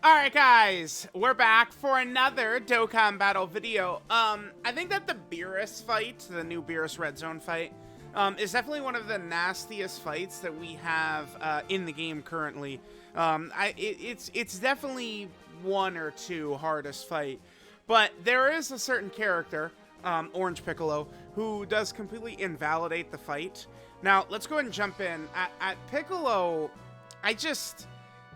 Alright guys, we're back for another Dokkan battle video. I think that the Beerus fight, the new Beerus Red Zone fight, is definitely one of the nastiest fights that we have in the game currently. It's definitely one or two hardest fight, but there is a certain character, Orange Piccolo, who does completely invalidate the fight. Now, let's go ahead and jump in. At Piccolo,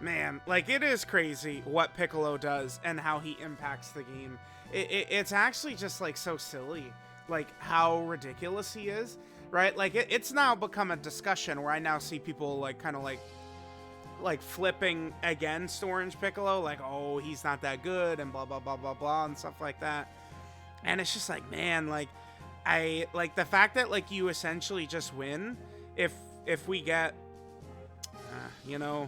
man, like, it is crazy what Piccolo does and how he impacts the game. It's actually just, like, so silly, like, how ridiculous he is, right? Like, it's now become a discussion where I now see people, like, kind of, like, flipping against Orange Piccolo, like, oh, he's not that good, and blah, blah, blah, blah, blah, and stuff like that. And it's just like, man, like, like, the fact that, like, you essentially just win if we get, you know,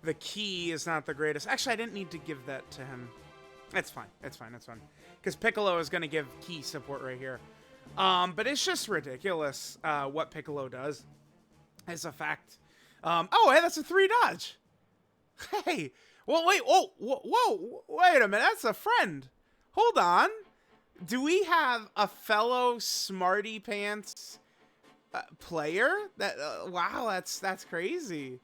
the key is not the greatest. Actually, I didn't need to give that to him. It's fine. It's fine. It's fine. Because Piccolo is going to give key support right here. But it's just ridiculous what Piccolo does. As a fact. Oh, hey, that's a 3 dodge. Hey. Well, wait. Oh, whoa. Wait a minute. That's a friend. Hold on. Do we have a fellow Smarty Pants player? Wow, that's crazy.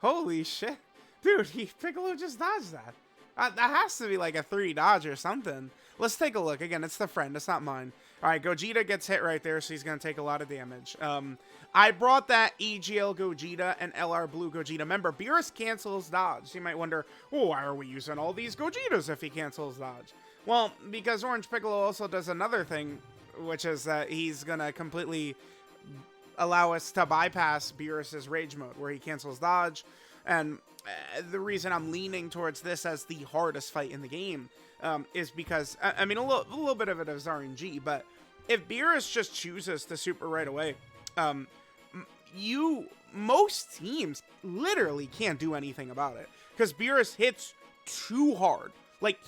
Holy shit. Dude, Piccolo just dodged that. That has to be like a 3 dodge or something. Let's take a look. Again, it's the friend. It's not mine. All right, Gogeta gets hit right there, so he's going to take a lot of damage. I brought that EGL Gogeta and LR Blue Gogeta. Remember, Beerus cancels dodge. You might wonder, oh, why are we using all these Gogetas if he cancels dodge? Well, because Orange Piccolo also does another thing, which is that he's going to completely allow us to bypass Beerus's Rage Mode, where he cancels dodge. And the reason I'm leaning towards this as the hardest fight in the game is because, I mean, a little bit of it is RNG, but if Beerus just chooses to super right away, most teams literally can't do anything about it, because Beerus hits too hard. Like,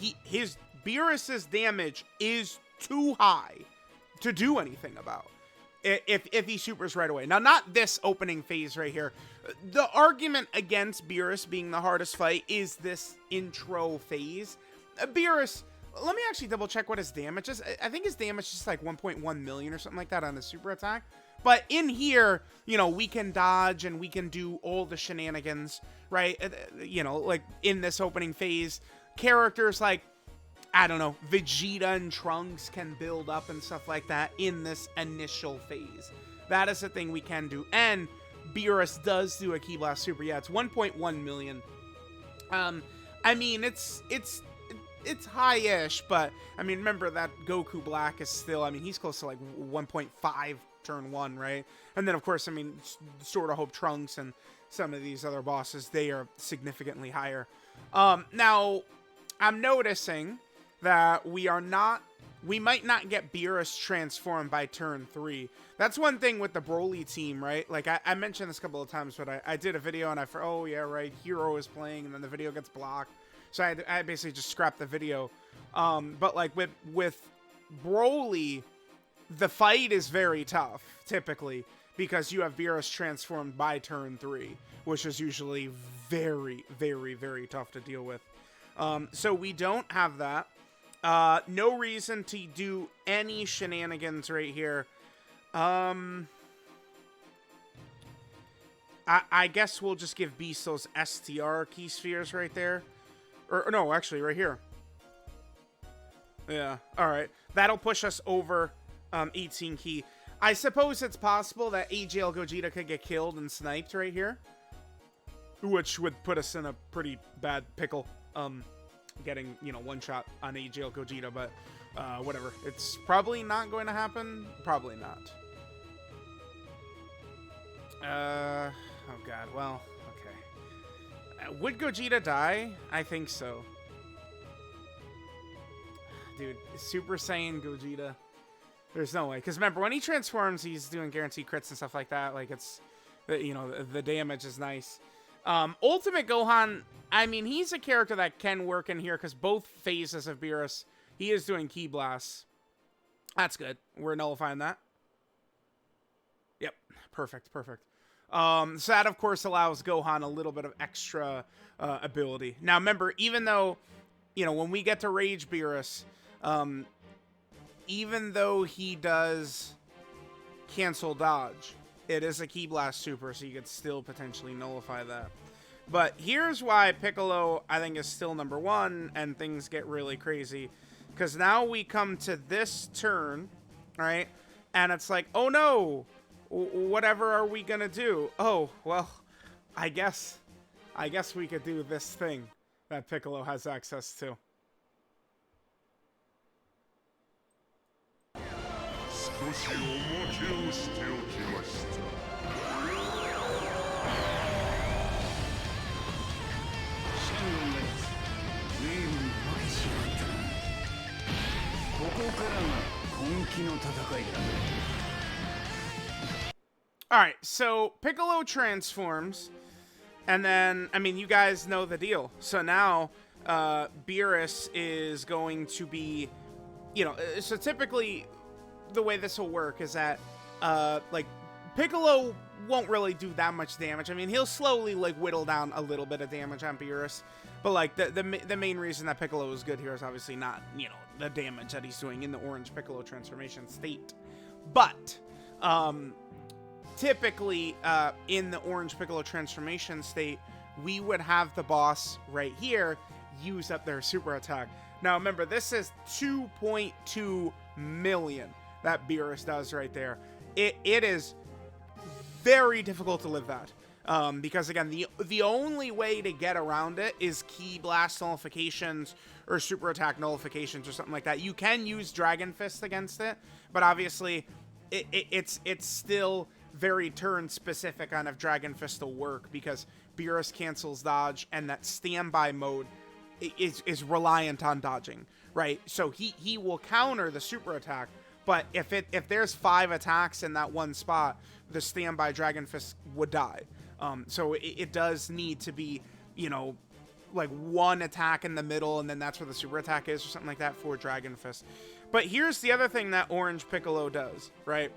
Beerus's damage is too high to do anything about if he supers right away. Now, not this opening phase right here. The argument against Beerus being the hardest fight is this intro phase. Beerus, let me actually double check what his damage is. I think his damage is like 1.1 million or something like that on his super attack. But in here, you know, we can dodge and we can do all the shenanigans, right? You know, like in this opening phase, characters like, I don't know, Vegeta and Trunks can build up and stuff like that in this initial phase. That is the thing we can do. And Beerus does do a Ki Blast Super. Yeah, it's 1.1 million. I mean, it's high-ish, but, I mean, remember that Goku Black is still, I mean, he's close to, like, 1.5 turn 1, right? And then, of course, I mean, Sword of Hope Trunks and some of these other bosses, they are significantly higher. Now, I'm noticing that we might not get Beerus transformed by turn 3. That's one thing with the Broly team, right? Like, I mentioned this a couple of times, but I did a video and oh yeah, right, Hero is playing, and then the video gets blocked. So I basically just scrapped the video. But like with Broly, the fight is very tough, typically, because you have Beerus transformed by turn 3, which is usually very, very, very tough to deal with. So we don't have that. No reason to do any shenanigans right here. I guess we'll just give Beast those STR key spheres right there. Or no, actually, right here. Yeah, alright. That'll push us over 18 key. I suppose it's possible that AGL Gogeta could get killed and sniped right here, which would put us in a pretty bad pickle. Getting, you know, one shot on AGL Gogeta, but whatever. It's probably not going to happen. Probably not. Oh god, well, okay. Would Gogeta die? I think so. Dude, Super Saiyan Gogeta. There's no way. Because remember, when he transforms, he's doing guaranteed crits and stuff like that. Like, it's, you know, the damage is nice. Ultimate Gohan, I mean, he's a character that can work in here because both phases of Beerus, he is doing Ki Blasts. That's good. We're nullifying that. Yep. Perfect. So that, of course, allows Gohan a little bit of extra ability. Now, remember, even though, you know, when we get to Rage Beerus, even though he does cancel dodge, it is a Ki Blast Super, so you could still potentially nullify that. But here's why Piccolo, I think, is still number one, and things get really crazy. Because now we come to this turn, right? And it's like, oh no, whatever are we gonna do? Oh, well, I guess we could do this thing that Piccolo has access to. Alright, so Piccolo transforms, and then, I mean, you guys know the deal. So now, Beerus is going to be, you know, so typically, the way this will work is that, like, Piccolo won't really do that much damage. I mean, he'll slowly, like, whittle down a little bit of damage on Beerus. But, like, the main reason that Piccolo is good here is obviously not, you know, the damage that he's doing in the Orange Piccolo transformation state. But, typically, in the Orange Piccolo transformation state, we would have the boss right here use up their super attack. Now, remember, this is 2.2 million that Beerus does right there. It is very difficult to live that. Because again, the only way to get around it is Ki Blast nullifications or super attack nullifications or something like that. You can use Dragon Fist against it, but obviously it's still very turn specific on if Dragon Fist will work, because Beerus cancels dodge, and that standby mode is reliant on dodging, right? So he will counter the super attack, but if there's 5 attacks in that one spot, the standby Dragon Fist would die. So it does need to be, you know, like one attack in the middle, and then that's where the super attack is or something like that for Dragon Fist. But here's the other thing that Orange Piccolo does, right?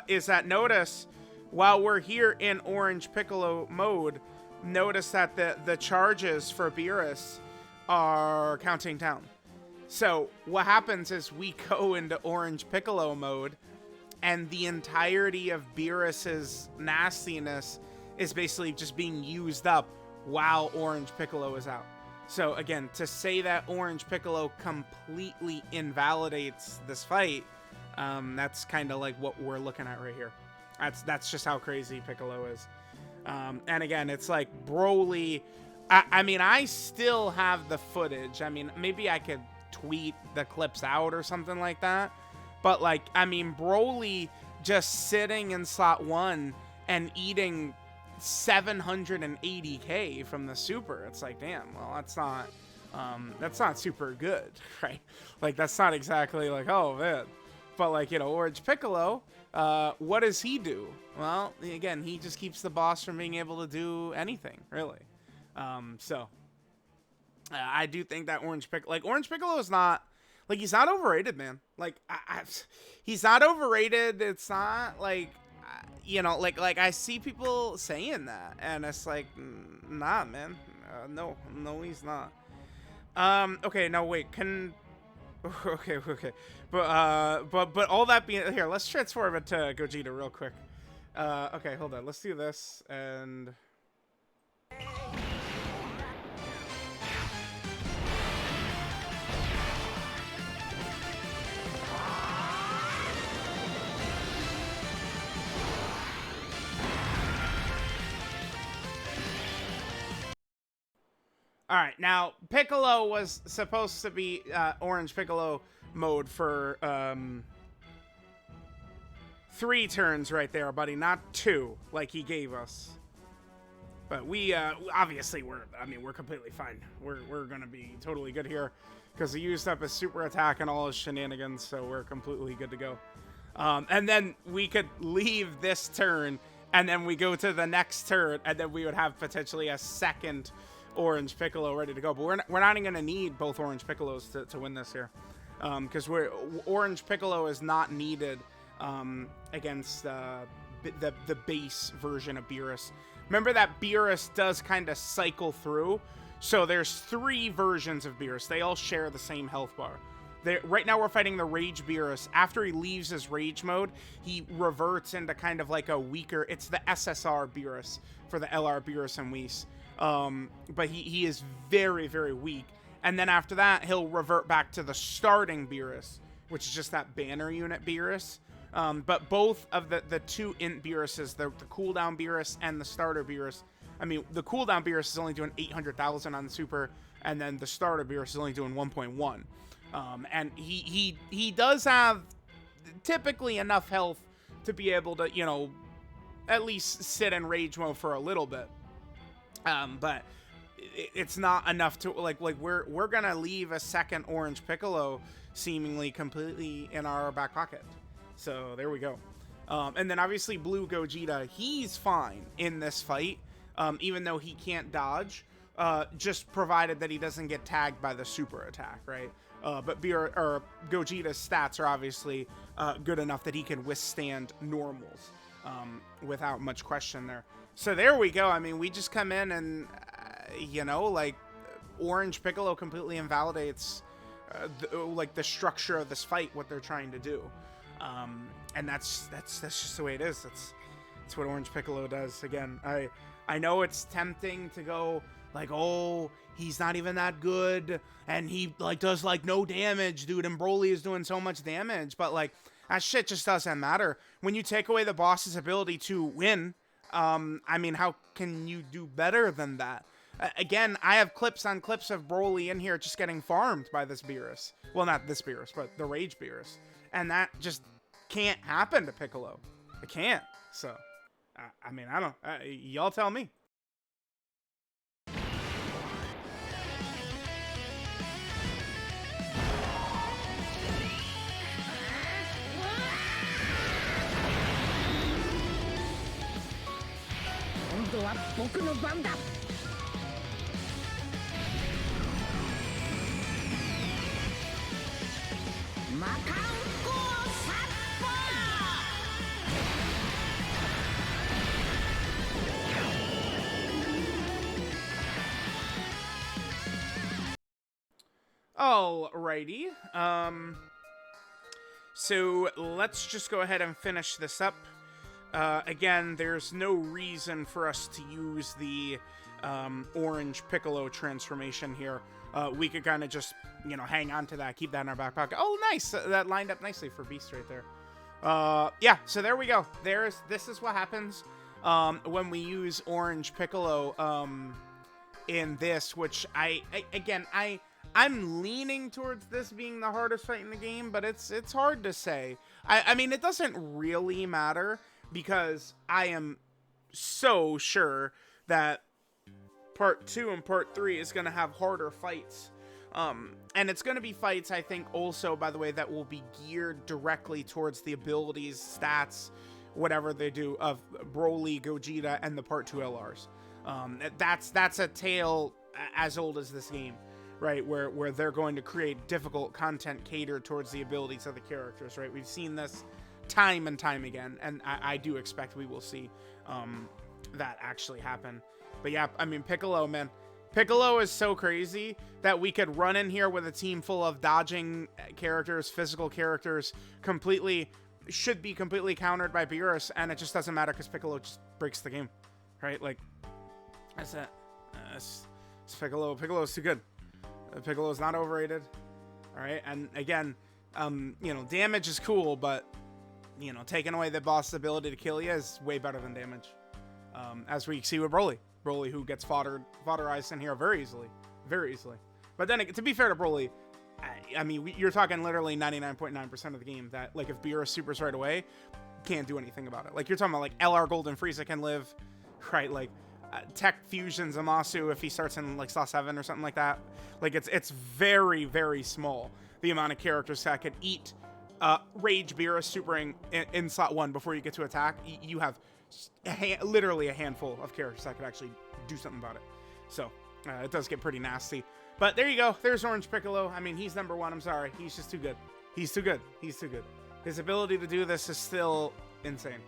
Is that, notice, while we're here in Orange Piccolo mode, notice that the charges for Beerus are counting down. So what happens is we go into Orange Piccolo mode, and the entirety of Beerus's nastiness is basically just being used up while Orange Piccolo is out. So again, to say that Orange Piccolo completely invalidates this fight, that's kind of like what we're looking at right here. That's just how crazy Piccolo is. And again, it's like Broly. I mean, I still have the footage. I mean, maybe I could tweet the clips out or something like that. But like, I mean, Broly just sitting in slot 1 and eating 780k from the super. It's like, damn, well, that's not super good, right? Like, that's not exactly like, oh man. But like, you know, Orange Piccolo, what does he do? Well, again, he just keeps the boss from being able to do anything, really. So I do think that Orange Piccolo is not, like, he's not overrated, man. Like, he's not overrated. It's not like, you know, like I see people saying that, and it's like, nah, man. No, he's not. Okay, no, wait, okay. But all that being, here, let's transform it to Gogeta real quick. Okay, hold on. Let's do this, and all right, now Piccolo was supposed to be Orange Piccolo mode for 3 turns right there, buddy, not 2 like he gave us. But we obviously we're completely fine. We're gonna be totally good here because he used up his super attack and all his shenanigans, so we're completely good to go. And then we could leave this turn, and then we go to the next turn, and then we would have potentially a second Orange Piccolo ready to go. But we're not even gonna need both Orange Piccolos to win this here, because Orange Piccolo is not needed against the base version of Beerus. Remember that Beerus does kind of cycle through. So there's 3 versions of Beerus. They all share the same health bar. Right now we're fighting the Rage Beerus. After he leaves his Rage mode, he reverts into kind of like a weaker... It's the SSR Beerus for the LR Beerus and Whis. But he is very, very weak. And then after that, he'll revert back to the starting Beerus, which is just that banner unit Beerus. But both of the 2 int Beeruses, the cooldown Beerus and the starter Beerus, I mean, the cooldown Beerus is only doing 800,000 on the super, and then the starter Beerus is only doing 1.1. And he does have typically enough health to be able to, you know, at least sit in rage mode for a little bit. But it's not enough to like we're gonna leave a second orange Piccolo seemingly completely in our back pocket. So there we go. And then obviously blue Gogeta, he's fine in this fight. Even though he can't dodge, just provided that he doesn't get tagged by the super attack, right? But Gogeta's stats are obviously good enough that he can withstand normals without much question there. So there we go. I mean, we just come in and, you know, like, Orange Piccolo completely invalidates the structure of this fight, what they're trying to do. And that's just the way it is. That's what Orange Piccolo does. Again, I know it's tempting to go like, oh, he's not even that good, and he like does like no damage, dude, and Broly is doing so much damage, but like that shit just doesn't matter. When you take away the boss's ability to win, I mean, how can you do better than that? Again, I have clips on clips of Broly in here just getting farmed by this Beerus. Well, not this Beerus, but the Rage Beerus. And that just can't happen to Piccolo. It can't. So, I mean, I don't... y'all tell me. Alrighty. So let's just go ahead and finish this up. Again, there's no reason for us to use the orange Piccolo transformation here. We could kind of just, you know, hang on to that, keep that in our back pocket. Oh, nice. That lined up nicely for Beast right there. Yeah, so there we go. This is what happens when we use orange Piccolo in this, which I'm leaning towards this being the hardest fight in the game, but it's hard to say. I mean, it doesn't really matter because I am so sure that Part 2 and Part 3 is going to have harder fights. And it's going to be fights, I think, also, by the way, that will be geared directly towards the abilities, stats, whatever they do, of Broly, Gogeta, and the Part 2 LRs. That's a tale as old as this game, right? Where they're going to create difficult content catered towards the abilities of the characters, right? We've seen this time and time again, and I do expect we will see that actually happen. But yeah, I mean, Piccolo, man. Piccolo is so crazy that we could run in here with a team full of dodging characters, physical characters, should be completely countered by Beerus, and it just doesn't matter because Piccolo just breaks the game, right? Like, that's it. It's Piccolo. Piccolo's too good. Piccolo's not overrated, all right? And again, you know, damage is cool, but, you know, taking away the boss's ability to kill you is way better than damage. As we see with Broly. Broly, who gets fodderized in here very easily. Very easily. But then, to be fair to Broly, I mean, you're talking literally 99.9% of the game that, like, if Beerus supers right away, can't do anything about it. Like, you're talking about, like, LR Golden Frieza can live, right? Like, Tech Fusion Zamasu if he starts in, like, Slaw 7 or something like that. Like, it's very, very small, the amount of characters that could eat Rage Beerus supering in Slot 1 before you get to attack. You have literally a handful of characters that could actually do something about it. So, it does get pretty nasty. But there you go. There's Orange Piccolo. I mean, he's number 1. I'm sorry. He's just too good. He's too good. He's too good. His ability to do this is still insane.